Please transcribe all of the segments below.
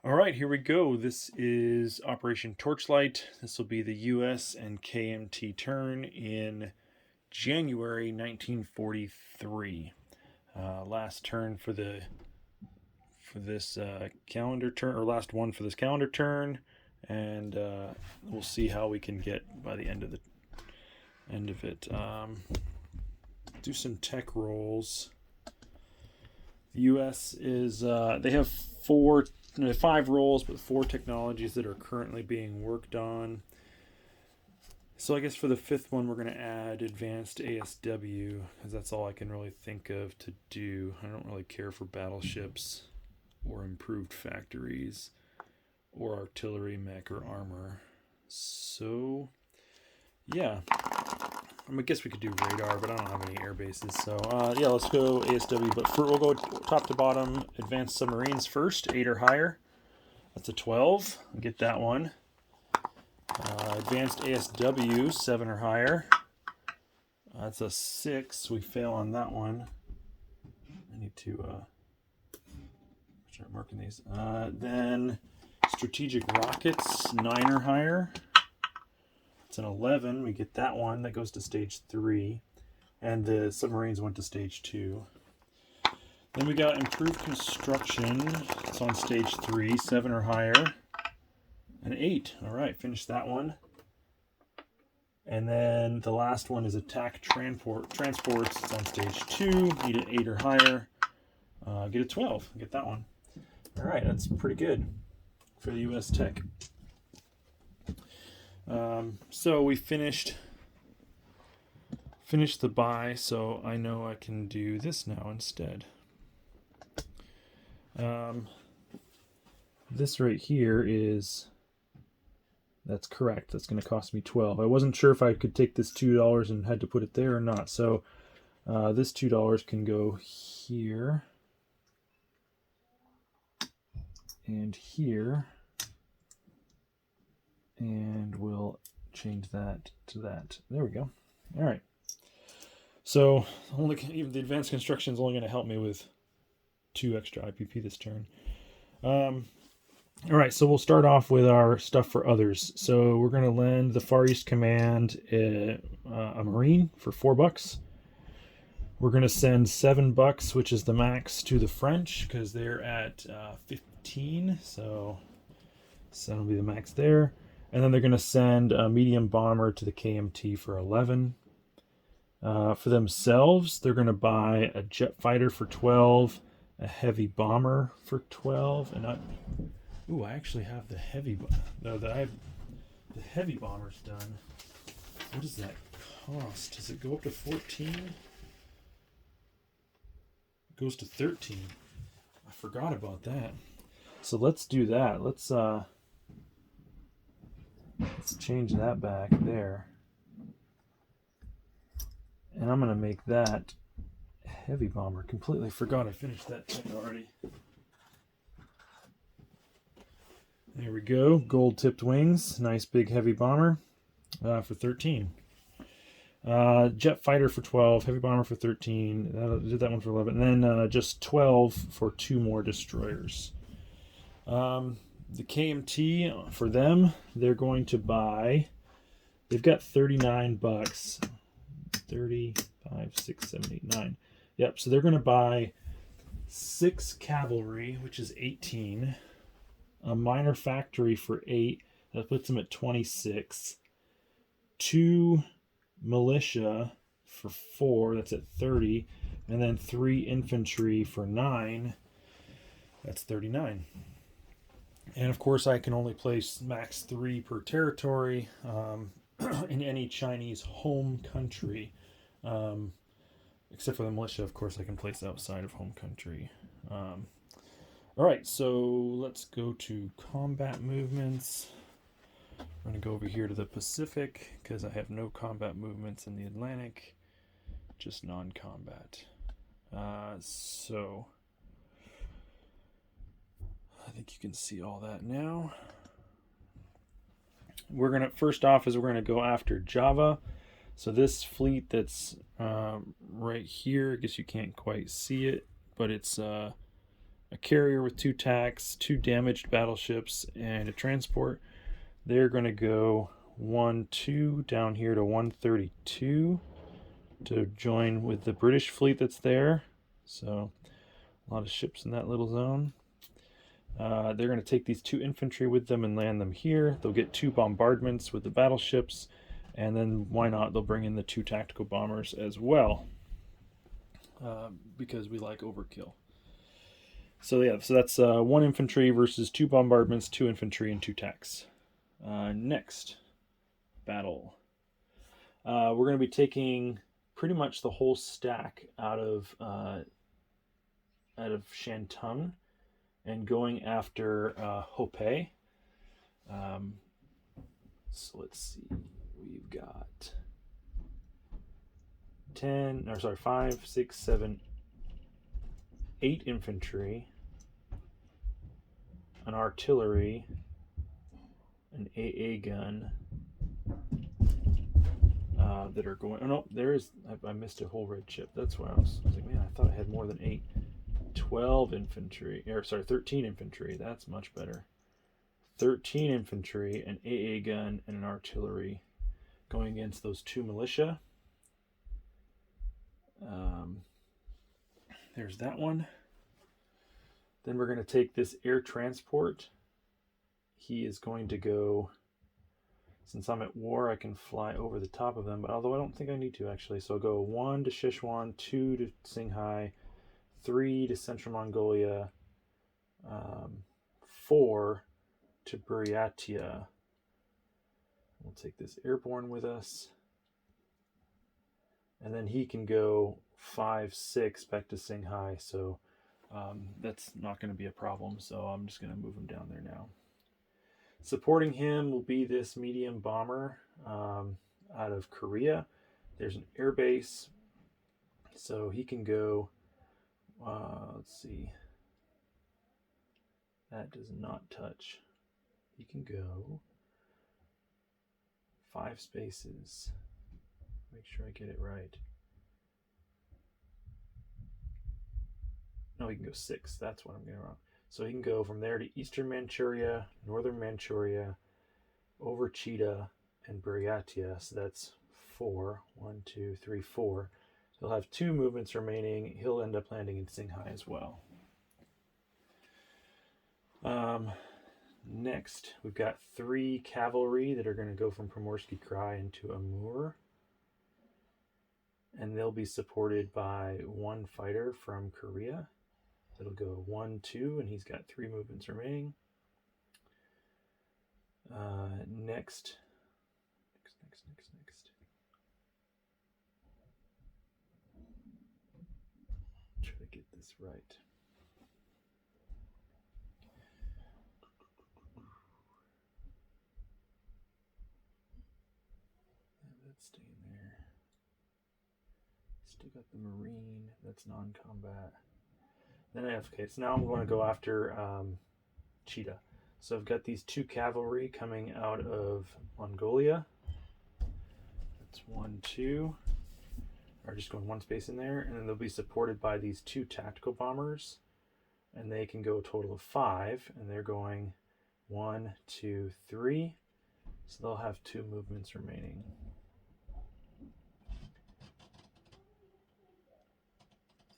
All right, here we go. This is Operation Torchlight. This will be the U.S. and KMT turn in January 1943. Last turn for this calendar turn, or last one for this calendar turn, and we'll see how we can get by the end of it. Do some tech rolls. The U.S. is they have 5 roles, but 4 technologies that are currently being worked on. So I guess for the 5th one, we're going to add advanced ASW, because that's all I can really think of to do. I don't really care for battleships or improved factories or artillery, mech, or armor. So yeah, I guess we could do radar, but I don't have any air bases. So yeah, let's go ASW. But we'll go top to bottom. Advanced submarines first, 8 or higher. That's a 12. I'll get that one. Advanced ASW, 7 or higher. That's a 6. We fail on that one. I need to start marking these. Then strategic rockets, 9 or higher. It's an 11. We get that one. That goes to stage 3. And the submarines went to stage 2. Then we got improved construction. It's on stage 3, 7 or higher. An 8. All right, finish that one. And then the last one is attack transports. It's on stage 2. Need an 8 or higher. Get a 12. Get that one. All right, that's pretty good for the U.S. Tech. So we finished the buy, so I know I can do this now instead. This right here that's correct. That's going to cost me 12. I wasn't sure if I could take this $2 and had to put it there or not. So this $2 can go here and here. And we'll change that to that. There we go. All right. So even the advanced construction is only going to help me with 2 extra IPP this turn. All right. So we'll start off with our stuff for others. So we're going to lend the Far East Command a Marine for $4. We're going to send $7, which is the max, to the French because they're at 15. So that'll be the max there. And then they're going to send a medium bomber to the KMT for 11. For themselves, they're going to buy a jet fighter for 12, a heavy bomber for 12, and I actually have the heavy. No, I have the heavy bombers done. What does that cost? Does it go up to 14? It goes to 13. I forgot about that. So let's do that. Let's change that back there. And I'm going to make that heavy bomber. Completely forgot I finished that thing already. There we go. Gold tipped wings. Nice big heavy bomber for 13. Jet fighter for 12. Heavy bomber for 13. Did that one for 11. And then just 12 for 2 more destroyers. The KMT, for them, they're going to buy, they've got $39. 30, 5, 6, 7, 8, 9. Yep, so they're going to buy 6 cavalry, which is 18. A minor factory for 8. That puts them at 26. 2 militia for 4. That's at 30. And then 3 infantry for 9. That's 39. And of course, I can only place max 3 per territory in any Chinese home country. Except for the militia, of course, I can place outside of home country. All right, so let's go to combat movements. I'm going to go over here to the Pacific because I have no combat movements in the Atlantic, just non-combat. So I think you can see all that now. We're going to go after Java. So this fleet that's right here, I guess you can't quite see it, but it's a carrier with 2 tacks, 2 damaged battleships, and a transport. They're going to go 1-2 down here to 132 to join with the British fleet that's there. So a lot of ships in that little zone. They're going to take these 2 infantry with them and land them here. They'll get 2 bombardments with the battleships, and then why not, they'll bring in the 2 tactical bombers as well, because we like overkill. So yeah, so that's 1 infantry versus 2 bombardments, 2 infantry, and 2 tanks. Next battle. We're going to be taking pretty much the whole stack out of Shantung and going after Hope. So let's see. We've got 5, 6, 7, 8 infantry, an artillery, an AA gun that are going. Oh no, there is. I missed a whole red chip. That's why I was like, man, I thought I had more than 8. 12 infantry, 13 infantry. That's much better. 13 infantry, an AA gun, and an artillery going against those 2 militia. There's that one. Then we're going to take this air transport. He is going to go, since I'm at war, I can fly over the top of them, but although I don't think I need to actually. So I'll go 1 to Sichuan, 2 to Qinghai, 3 to Central Mongolia, 4 to Buryatia. We'll take this airborne with us. And then he can go 5, 6 back to Qinghai, so that's not going to be a problem, so I'm just going to move him down there now. Supporting him will be this medium bomber out of Korea. There's an air base, so he can go, let's see, that does not touch. He can go 5 spaces. Make sure I get it right. No, he can go 6. That's what I'm getting wrong. So he can go from there to Eastern Manchuria, Northern Manchuria, over Chita, and Buryatia. So that's 4. 1, 2, 3, 4. He'll have 2 movements remaining. He'll end up landing in Qinghai as well. Next, we've got 3 cavalry that are going to go from Primorsky Krai into Amur. And they'll be supported by 1 fighter from Korea. It'll go 1, 2, and he's got 3 movements remaining. Next. Try to get this right. That's staying there. Still got the Marine. That's non-combat. Then I have, okay, so now I'm going to go after Chita. So I've got these 2 cavalry coming out of Mongolia. That's 1, 2. Or just going 1 space in there. And then they'll be supported by these 2 tactical bombers. And they can go a total of 5. And they're going 1, 2, 3. So they'll have 2 movements remaining.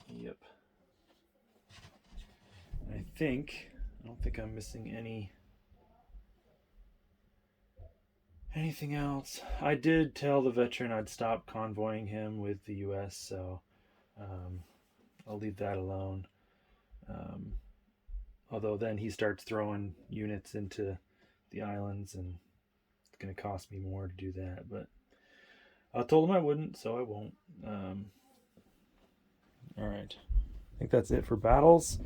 Yep. And I don't think I'm missing anything else. I did tell the veteran I'd stop convoying him with the U.S., so I'll leave that alone. Although then he starts throwing units into the islands, and it's going to cost me more to do that. But I told him I wouldn't, so I won't. All right. I think that's it for battles.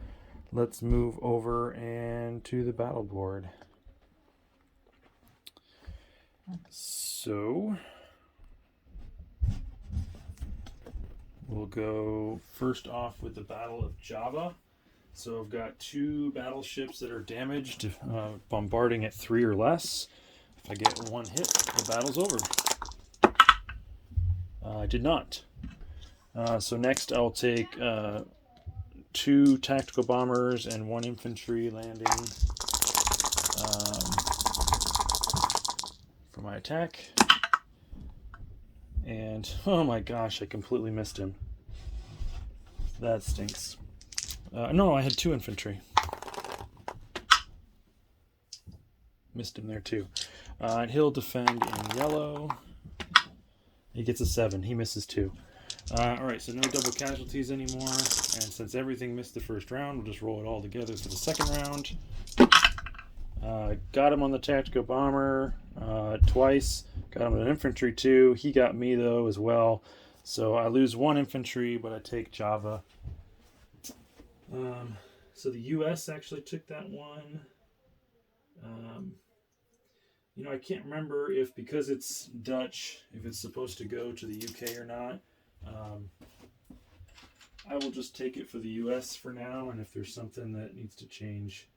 Let's move over and to the battle board. So we'll go first off with the Battle of Java. So I've got 2 battleships that are damaged, bombarding at 3 or less. If I get 1 hit, the battle's over. I did not. So next I'll take 2 tactical bombers and 1 infantry landing for my attack. And oh my gosh, I completely missed him. That stinks. No, I had 2 infantry. Missed him there too. And he'll defend in yellow. He gets a 7. He misses 2. Alright, so no double casualties anymore. And since everything missed the first round, we'll just roll it all together for the second round. Got him on the tactical bomber twice. Got him on an infantry too. He got me though as well. So I lose 1 infantry, but I take Java. So the US actually took that one. You know, I can't remember if, because it's Dutch, if it's supposed to go to the UK or not. I will just take it for the US for now, and if there's something that needs to change,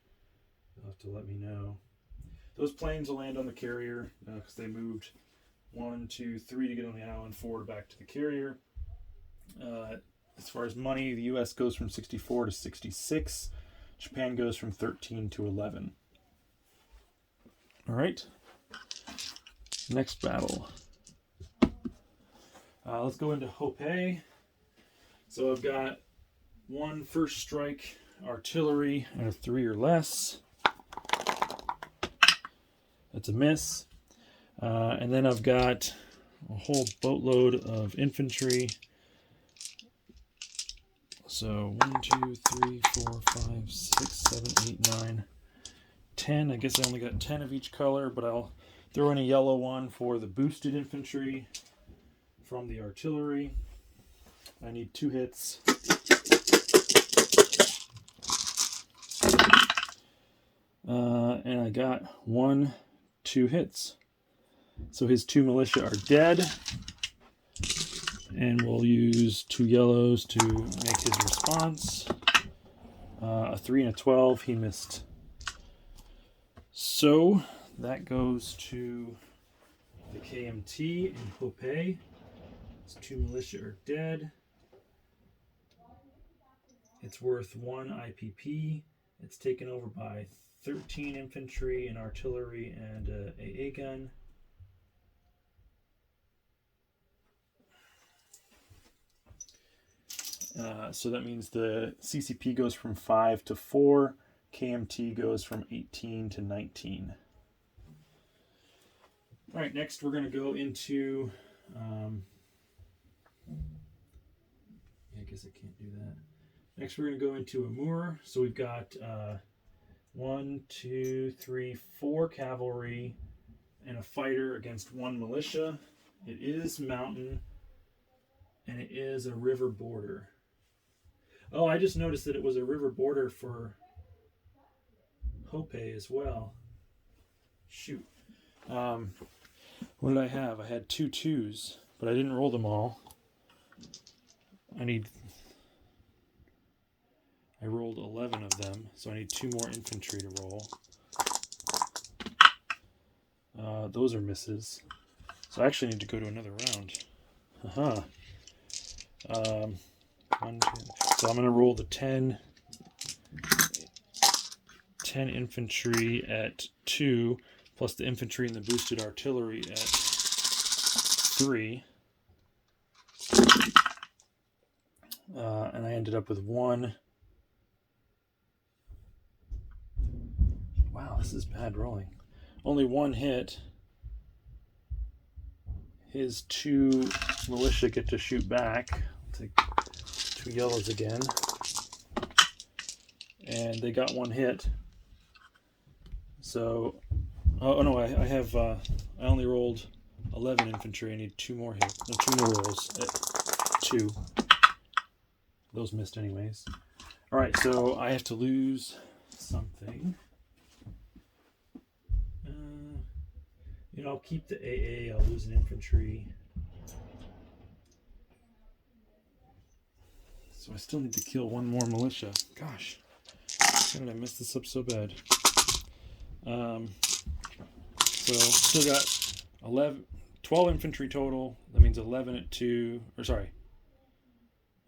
you'll have to let me know. Those planes will land on the carrier because they moved 1, 2, 3 to get on the island, 4 back to the carrier. As far as money, the US goes from 64 to 66. Japan goes from 13 to 11. All right. Next battle. Let's go into Hope. So I've got 1 first strike artillery and a 3 or less. That's a miss. And then I've got a whole boatload of infantry. So 1, 2, 3, 4, 5, 6, 7, 8, 9, 10. I guess I only got 10 of each color, but I'll throw in a yellow one for the boosted infantry from the artillery. I need 2 hits. And I got 1, 2 hits. So his 2 militia are dead. And we'll use 2 yellows to make his response. A 3 and a 12, he missed. So that goes to the KMT in Hope. His 2 militia are dead. It's worth 1 IPP. It's taken over by 13 infantry and artillery and a AA gun. So that means the CCP goes from 5 to 4. KMT goes from 18 to 19. All right, next we're going to go into... I guess I can't do that. Next we're going to go into Amur. So we've got 1, 2, 3, 4 cavalry and a fighter against 1 militia. It is mountain and it is a river border. Oh, I just noticed that it was a river border for Hope as well. Shoot. What did I have? I had 2 2s, but I didn't roll them all. I rolled 11 of them, so I need 2 more infantry to roll. Those are misses. So I actually need to go to another round. Haha. 1, 2. So I'm going to roll the 10 infantry at 2, plus the infantry and the boosted artillery at 3. And I ended up with 1. Wow, this is bad rolling. Only 1 hit. His 2 militia get to shoot back. I'll take 2 yellows again. And they got 1 hit. So, oh no, I have, I only rolled 11 infantry. I need 2 more hits. No, 2 more rolls at 2. Those missed anyways. Alright, so I have to lose something. You know, I'll keep the AA. I'll lose an infantry. So I still need to kill 1 more militia. Gosh, how did I mess this up so bad? So still got 12 infantry total. That means 11 at 2. Or sorry.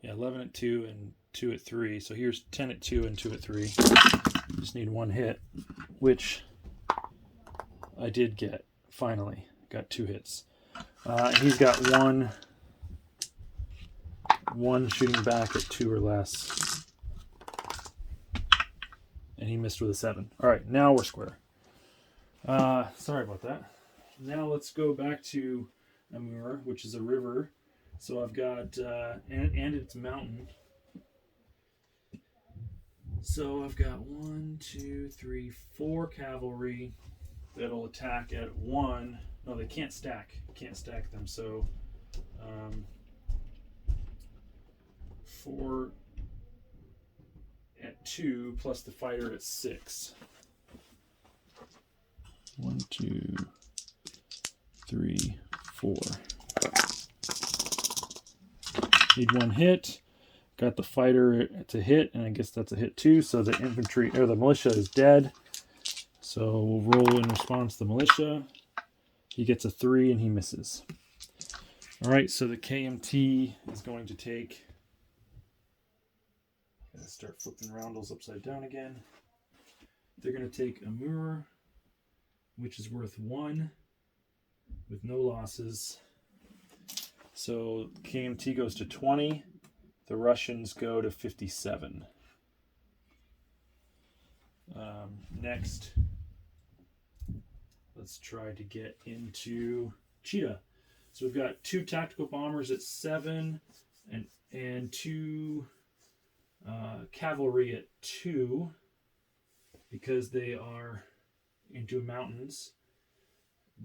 Yeah, 11 at 2 and 2 at 3. So here's 10 at 2 and 2 at 3. Just need one hit, which I did get, finally. Got 2 hits. He's got one shooting back at 2 or less. And he missed with a 7. All right, now we're square. Sorry about that. Now let's go back to Amur, which is a river. So I've got, and it's mountain. So I've got 1, 2, 3, 4 cavalry that'll attack at 1. No, they can't stack. Can't stack them. So 4 at 2 plus the fighter at 6. 1, 2, 3, 4. Need one hit. Got the fighter to hit, and I guess that's a hit too. So the infantry or the militia is dead. So we'll roll in response to the militia. He gets a 3 and he misses. All right, so the KMT is going to take. Gotta start flipping roundels upside down again. They're going to take Amur, which is worth 1 with no losses. So KMT goes to 20. The Russians go to 57. Next, let's try to get into Cheetah. So we've got 2 tactical bombers at 7 and 2 cavalry at 2 because they are into mountains.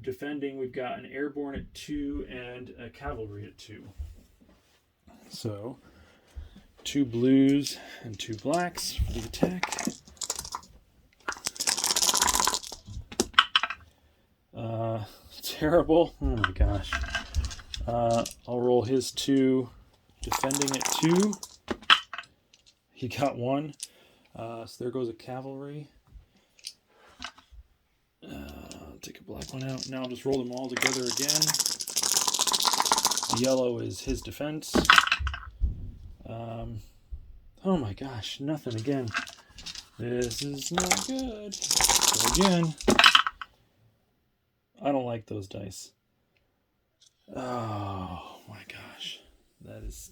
Defending, we've got an airborne at 2 and a cavalry at 2. So 2 blues and 2 blacks for the attack. Terrible. Oh my gosh. I'll roll his 2 defending at 2. He got 1. So there goes a cavalry. Take a black one out. Now I'll just roll them all together again. The yellow is his defense. Oh my gosh, nothing again. This is not good. So again, I don't like those dice. Oh my gosh. That is...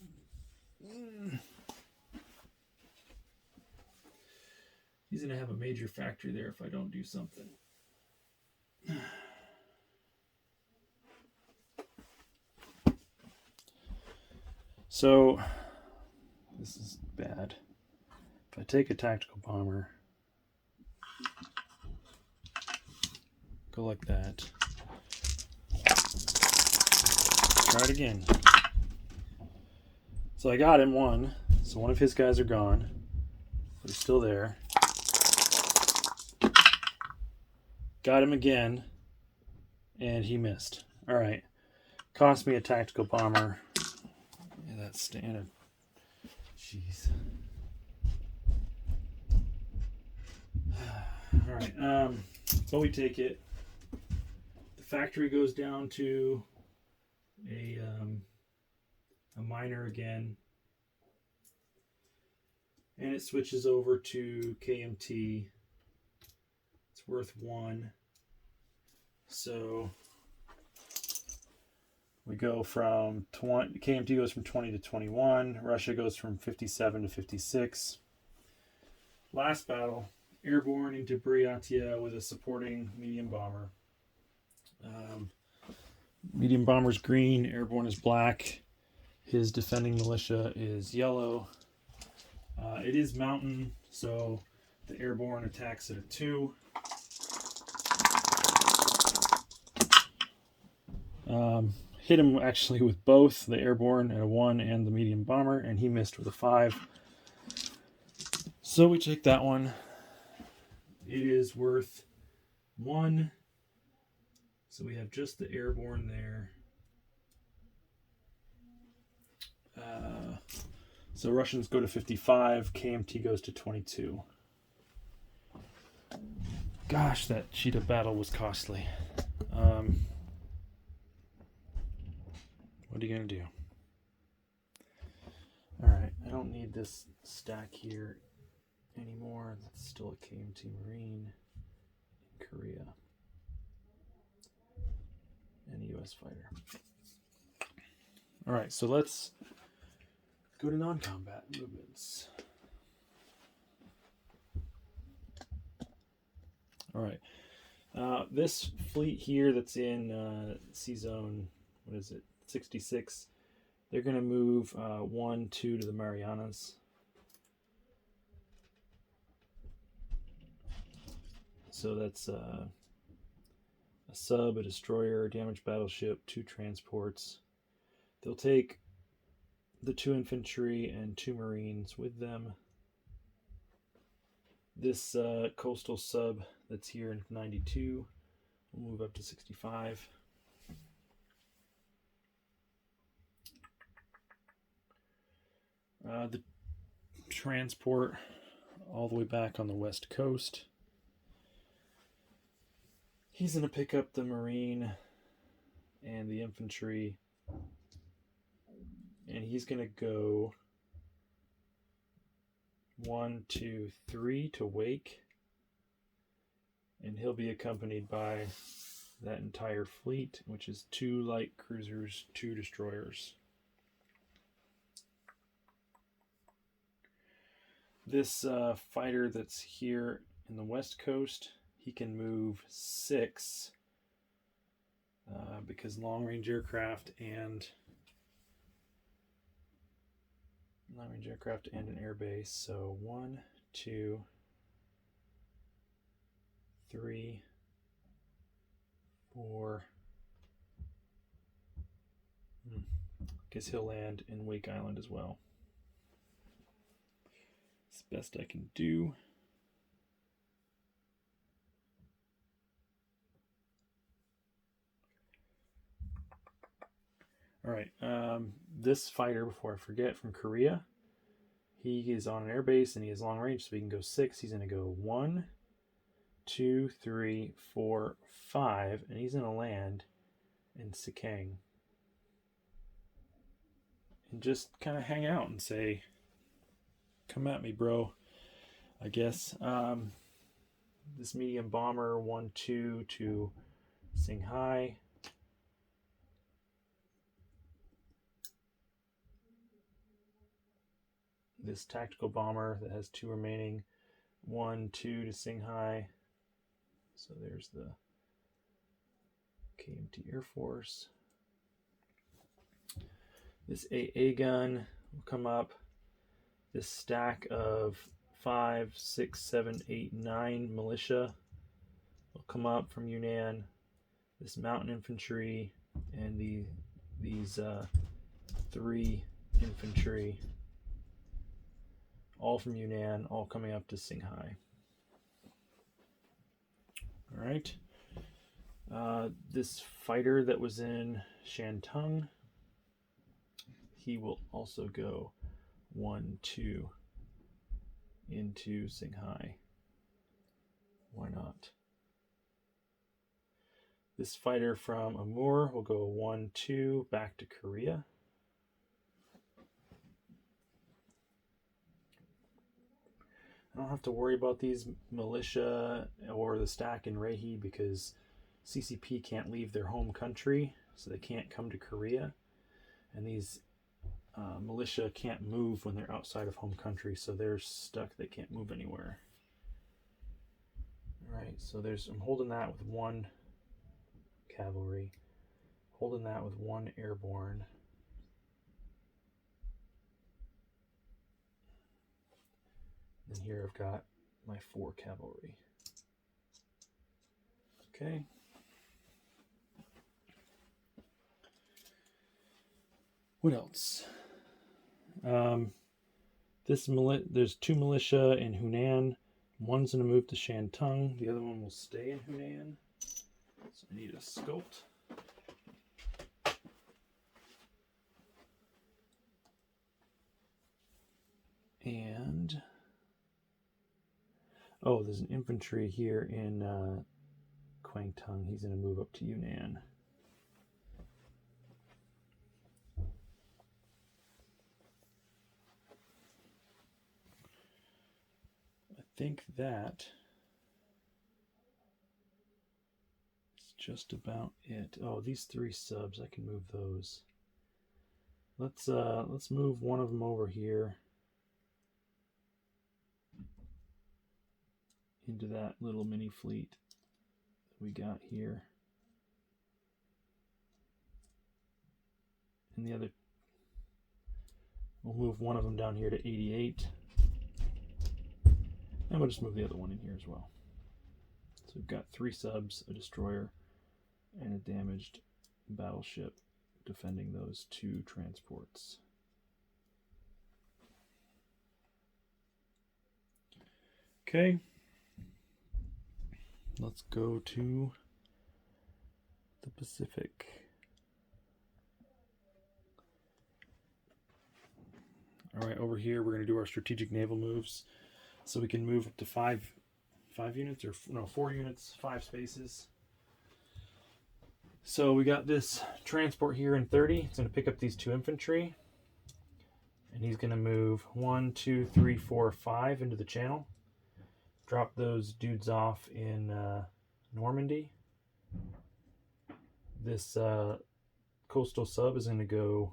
He's going to have a major factory there if I don't do something. So, this is bad. If I take a tactical bomber, go like that. Try it again. So I got him 1. So one of his guys are gone. But he's still there. Got him again. And he missed. Alright. Cost me a tactical bomber. Yeah, that's standard. Jeez. Alright. So we take it. The factory goes down to a minor again. And it switches over to KMT. It's worth 1. So we go from 20. KMT goes from 20 to 21. Russia goes from 57 to 56. Last battle, airborne into Buryatia with a supporting medium bomber. Medium bomber's green, airborne is black. His defending militia is yellow. It is mountain, so the airborne attacks at a 2. Hit him actually with both the airborne at a 1 and the medium bomber, and he missed with a 5. So we take that one. It is worth 1. So we have just the airborne there. So Russians go to 55. KMT goes to 22. Gosh, that cheetah battle was costly. What are you going to do? All right. don't need this stack here anymore. That's still a KMT Marine in Korea. And a US fighter. All right, so let's go to non-combat movements. All right. This fleet here that's in Sea Zone, 66, they're going to move 1, 2 to the Marianas. So that's a sub, a destroyer, a damaged battleship, 2 transports. They'll take the 2 infantry and 2 marines with them. This coastal sub that's here in 92 will move up to 65. The transport all the way back on the west coast. He's going to pick up the marine and the infantry, and he's going to go 1, 2, 3 to Wake, and he'll be accompanied by that entire fleet, which is 2 light cruisers, 2 destroyers. This fighter that's here in the west coast, he can move 6 because long-range aircraft and an air base. So 1, 2, 3, 4. Guess he'll land in Wake Island as well. It's the best I can do. All right, this fighter, before I forget, from Korea, he is on an air base and he has long range, so he can go 6. He's going to go 1, 2, 3, 4, 5, and he's going to land in Sikang. And just kind of hang out and say, come at me, bro, I guess. This medium bomber, 1, 2 to Shanghai. This tactical bomber that has 2 remaining, 1, 2 to Shanghai. So there's the KMT Air Force. This AA gun will come up. This stack of 5, 6, 7, 8, 9 militia will come up from Yunnan. This mountain infantry and these 3 infantry, all from Yunnan, all coming up to Shanghai. All right. This fighter that was in Shantung, he will also go 1, 2 into Shanghai. Why not? This fighter from Amur will go 1, 2 back to Korea. I don't have to worry about these militia or the stack in Rehi because CCP can't leave their home country, so they can't come to Korea. And these militia can't move when they're outside of home country, so they're stuck. They can't move anywhere. All right, so I'm holding that with 1 cavalry, holding that with 1 airborne. And here I've got my 4 cavalry. Okay. What else? There's 2 militia in Hunan. One's going to move to Shantung. The other one will stay in Hunan. So I need a sculpt. And there's an infantry here in Kwangtung. He's going to move up to Yunnan. think that is just about it. Oh, these 3 subs, I can move those. Let's move one of them over here into that little mini fleet that we got here. And the other, we'll move one of them down here to 88. And we'll just move the other one in here as well. So we've got 3 subs, a destroyer, and a damaged battleship defending those 2 transports. Okay, let's go to the Pacific. All right, over here we're going to do our strategic naval moves, so we can move up to 5 units, or no, 4 units, 5 spaces. So we got this transport here in 30. It's going to pick up these 2 infantry, and he's going to move 1, 2, 3, 4, 5 into the channel. Drop those dudes off in Normandy. This coastal sub is going to go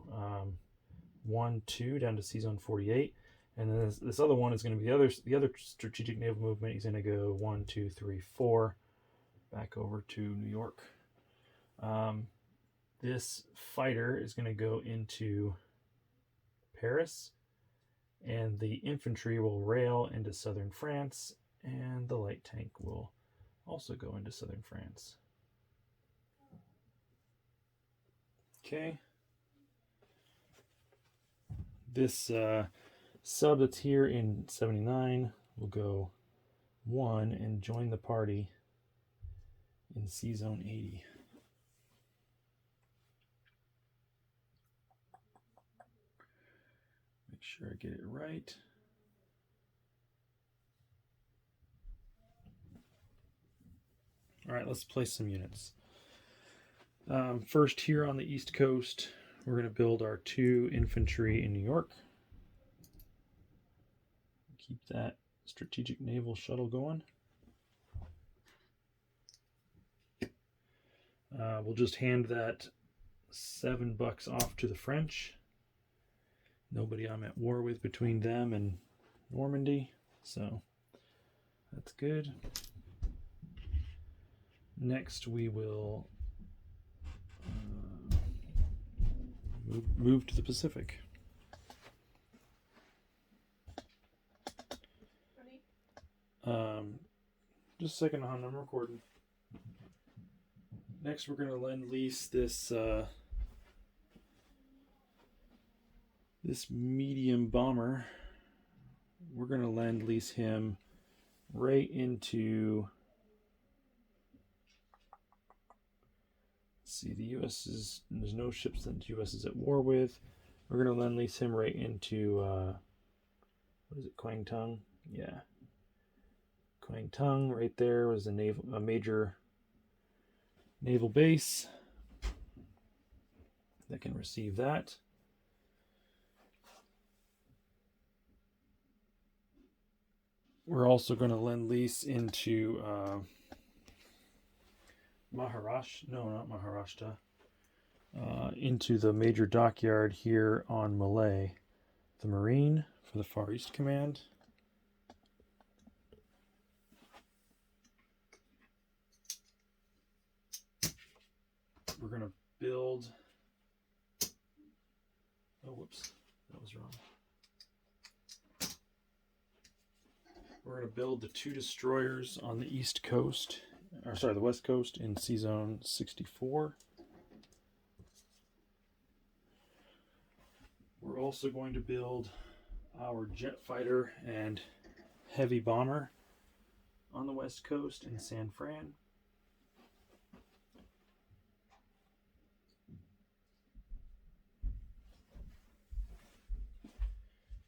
1, 2 down to Sea Zone 48, and then this other one is going to be the other strategic naval movement. He's going to go 1, 2, 3, 4 back over to New York. This fighter is going to go into Paris, and the infantry will rail into southern France, and the light tank will also go into southern France. Okay. This sub that's here in 79 will go 1 and join the party in Sea Zone 80. Make sure I get it right. All right, let's place some units. First, here on the East Coast, we're going to build our 2 infantry in New York. Keep that strategic naval shuttle going. We'll just hand that $7 off to the French. Nobody I'm at war with between them and Normandy, so that's good. Next, we will move to the Pacific. Just a second, I'm recording. Next, we're going to lend lease this this medium bomber. We're going to lend lease him right into. Let's see, the U.S. is, there's no ships that the U.S. is at war with. We're going to lend lease him right into what is it, Kwangtung? Yeah, Kwangtung. Right there was a major naval base that can receive that. We're also going to lend lease into Maharashtra, into the major dockyard here on Malay, the Marine for the Far East Command. We're going to build, oh whoops, that was wrong. We're going to build the 2 destroyers on the East Coast, or sorry, the West Coast in Sea Zone 64. We're also going to build our jet fighter and heavy bomber on the West Coast in San Fran.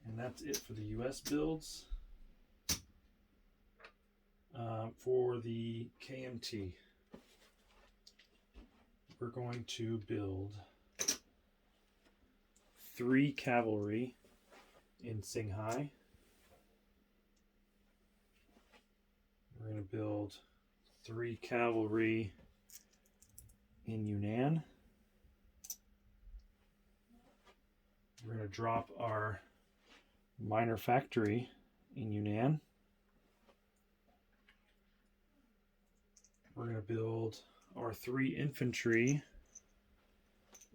And that's it for the U.S. builds. For the KMT, we're going to build 3 cavalry in Singhai, We're going to build 3 cavalry in Yunnan. We're going to drop our minor factory in Yunnan. We're going to build our 3 infantry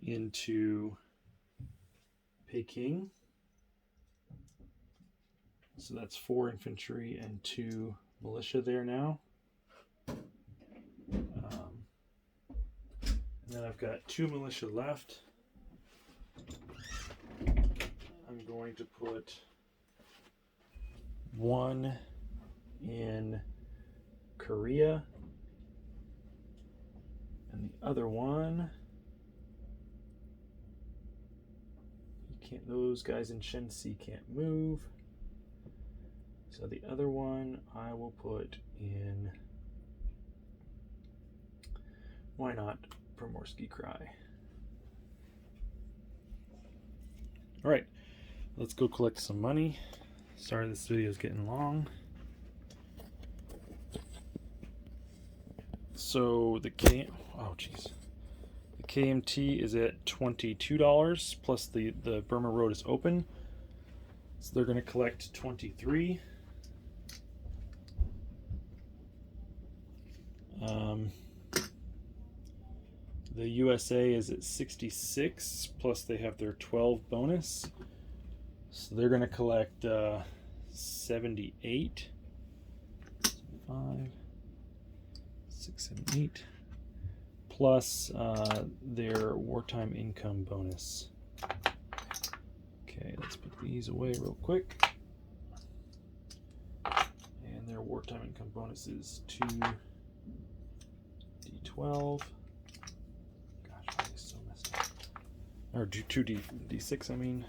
into Peking. So that's 4 infantry and 2 militia there now. And then I've got 2 militia left. I'm going to put 1 in Korea, and the other one, those guys in Shenxi can't move. So the other one I will put in, why not, Primorsky Krai. All right, let's go collect some money. Sorry, this video is getting long. So the KMT is at $22 plus the Burma Road is open. So they're going to collect 23. The USA is at 66 plus they have their 12 bonus. So they're going to collect 78. 5, 6, 7, 8. Plus their wartime income bonus. Okay, let's put these away real quick. And their wartime income bonus is 2d12. Gosh, why is so messed up? Or 2d6, I mean.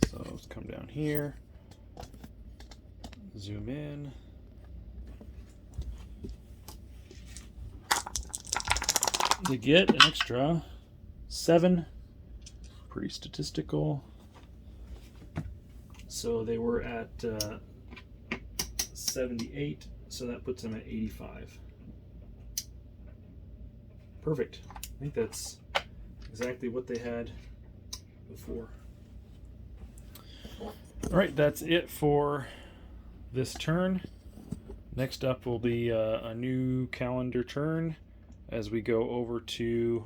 So let's come down here. Zoom in. They get an extra 7. Pretty statistical. So they were at 78, so that puts them at 85. Perfect. I think that's exactly what they had before. All right, that's it for this turn. Next up will be a new calendar turn as we go over to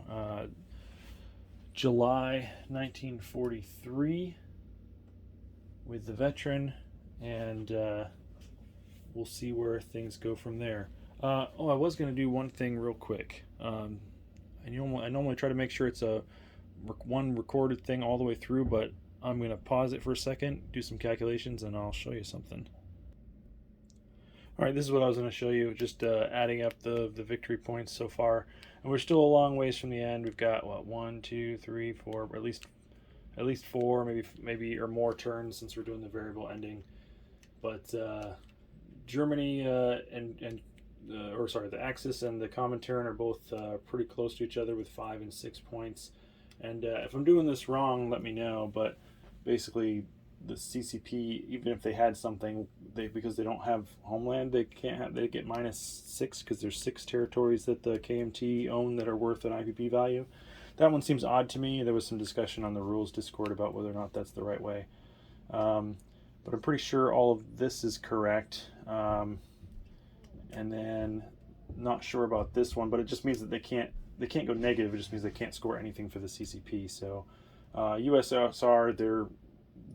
July 1943 with the veteran, and we'll see where things go from there. I was going to do one thing real quick. I normally try to make sure it's one recorded thing all the way through, but I'm going to pause it for a second, do some calculations, and I'll show you something. All right, this is what I was going to show you, just adding up the victory points so far. And we're still a long ways from the end. We've got, what, 1, 2, 3, 4, or at least 4, maybe or more turns since we're doing the variable ending. But Germany the Axis and the Comintern are both pretty close to each other with 5 and 6 points. And if I'm doing this wrong, let me know. But basically, the CCP, even if they had something, because they don't have homeland, they get -6 because there's 6 territories that the KMT own that are worth an IPP value. That one seems odd to me. There was some discussion on the rules Discord about whether or not that's the right way. But I'm pretty sure all of this is correct. And then not sure about this one, but it just means that they can't go negative. It just means they can't score anything for the CCP. So USSR,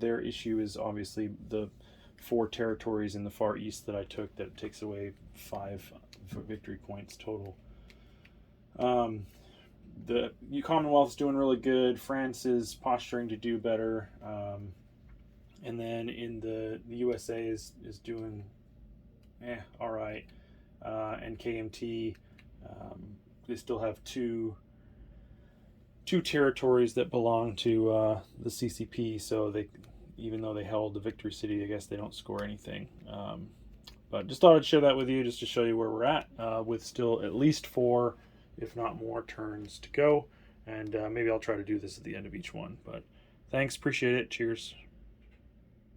their issue is obviously the 4 territories in the Far East that I took that takes away 5 victory points total. The Commonwealth's doing really good. France is posturing to do better. And then in the USA is doing all right. And KMT, they still have two territories that belong to the CCP, so even though they held the victory city, I guess they don't score anything. But just thought I'd share that with you just to show you where we're at, with still at least 4, if not more, turns to go. And maybe I'll try to do this at the end of each one. But thanks, appreciate it. Cheers.